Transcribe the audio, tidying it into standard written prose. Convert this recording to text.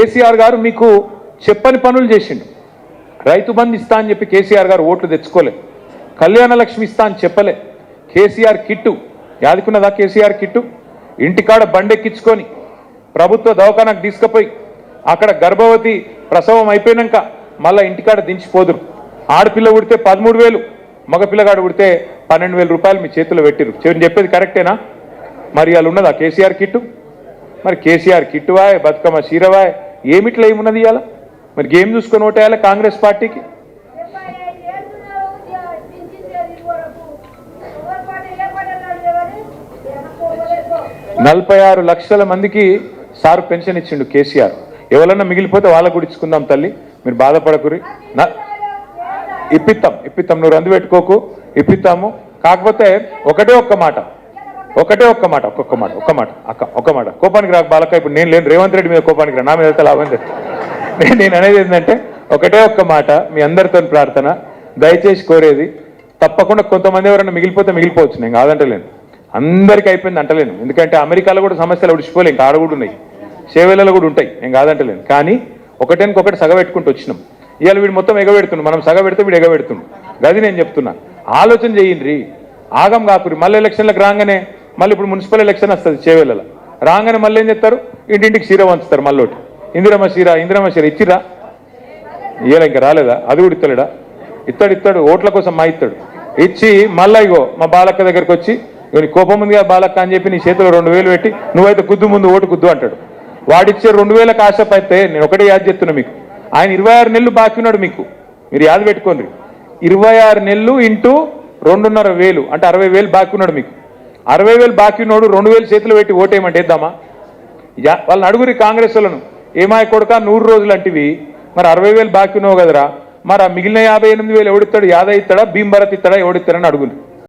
కేసీఆర్ గారు మీకు చెప్పని పనులు చేసిండు. రైతు బంధు ఇస్తా అని చెప్పి కేసీఆర్ గారు ఓట్లు తెచ్చుకోలే. కళ్యాణ లక్ష్మి ఇస్తా అని చెప్పలే. కేసీఆర్ కిట్టు యాదుకున్నదా? కేసీఆర్ కిట్టు ఇంటికాడ బండెక్కించుకొని ప్రభుత్వ దవాఖానకు తీసుకుపోయి అక్కడ గర్భవతి ప్రసవం అయిపోయినాక మళ్ళీ ఇంటికాడ దించిపోదురు. ఆడపిల్ల ఉడితే 13,000, మగపిల్లగాడు ఉడితే 12,000 రూపాయలు మీ చేతిలో పెట్టిరు. చెప్పేది కరెక్టేనా? మరి వాళ్ళు ఉన్నదా కేసీఆర్ కిట్టు? మరి కేసీఆర్ కిట్టువాయ్, బతుకమ్మ చీరవాయ్, ఏమిట్లా ఏమున్నది ఇవాళ? మరి గేమ్ చూసుకొని ఓటేయాలి కాంగ్రెస్ పార్టీకి. 46 లక్షల మందికి సార్ పెన్షన్ ఇచ్చిండు కేసీఆర్. ఎవరన్నా మిగిలిపోతే వాళ్ళకు కూడా ఇచ్చుకుందాం తల్లి, మీరు బాధపడకురి. ఇప్పిస్తాం, నువ్వు రందు పెట్టుకోకు, ఇప్పిస్తాము. కాకపోతే ఒక్క మాట కోపానికి రాకు బాలక్క. ఇప్పుడు నేను లేను, రేవంత్ రెడ్డి మీద కోపానికి రా, నా మీద అయితే లాభం లేదు. నేను అనేది ఏంటంటే ఒక్క మాట, మీ అందరితో ప్రార్థన, దయచేసి కోరేది, తప్పకుండా కొంతమంది ఎవరైనా మిగిలిపోతే మిగిలిపోవచ్చు, నేను కాదంటలేను, అందరికీ అయిపోయింది అంటలేను. ఎందుకంటే అమెరికాలో కూడా సమస్యలు ఉడిచిపోలే, ఇంకా ఆడ కూడా ఉన్నాయి, సేవలలో కూడా ఉంటాయి, నేను కాదంటలేను. కానీ ఒకటి సగబెట్టుకుంటూ వచ్చినాం. ఇవాళ వీడు మొత్తం ఎగబెడుతున్నాడు, మనం సగబెడితే వీడు ఎగబెడుతున్నాడు. గది నేను చెప్తున్నా, ఆలోచన చేయండి, ఆగం కాకురి. మళ్ళీ ఎలక్షన్లకు రాగానే మళ్ళీ ఇప్పుడు మున్సిపల్ ఎలక్షన్ వస్తుంది చేవేళ్ళలో, రాగానే మళ్ళీ ఏం చెప్తారు? ఇంటింటికి చీర వంచుతారు. మళ్ళీ ఇందిరమ్మ చీర ఇచ్చిరా? ఇవాళ ఇంకా రాలేదా? అది కూడా ఇస్తలేడా? ఇస్తాడు, ఓట్ల కోసం మా ఇస్తాడు. ఇచ్చి మళ్ళీ ఇగో మా బాలక్క దగ్గరికి వచ్చి, నీ కోపం ఉంది కదా బాలక్క అని చెప్పి నీ చేతిలో 2,000 పెట్టి నువ్వైతే కుద్దు ముందు ఓటు కుద్దు అంటాడు. వాడిచ్చే 2,000 ఆశపై అయితే నేను ఒకటే యాద చెప్తున్నా మీకు, ఆయన 26 నెలలు బాకీ ఉన్నాడు మీకు, మీరు యాద పెట్టుకోండి. 26 నెలలు ఇంటూ 2,500 అంటే 60,000 బాకీ ఉన్నాడు మీకు. 60,000 బాకీ ఉన్నాడు, 2,000 చేతులు పెట్టి ఓటేయమంటే వేద్దామా? వాళ్ళని అడుగురి కాంగ్రెస్ వాళ్ళను, ఏమాయ కొడుక 100 రోజులు అంటివి, మరి 60,000 బాకీ ఉన్నావు కదరా, మరి ఆ మిగిలిన 58,000 ఎవడిస్తాడు? యాదవ్ ఇస్తాడా, భీమ్ భరత్ ఇస్తాడా, ఎవడిస్తాడని అడుగురు.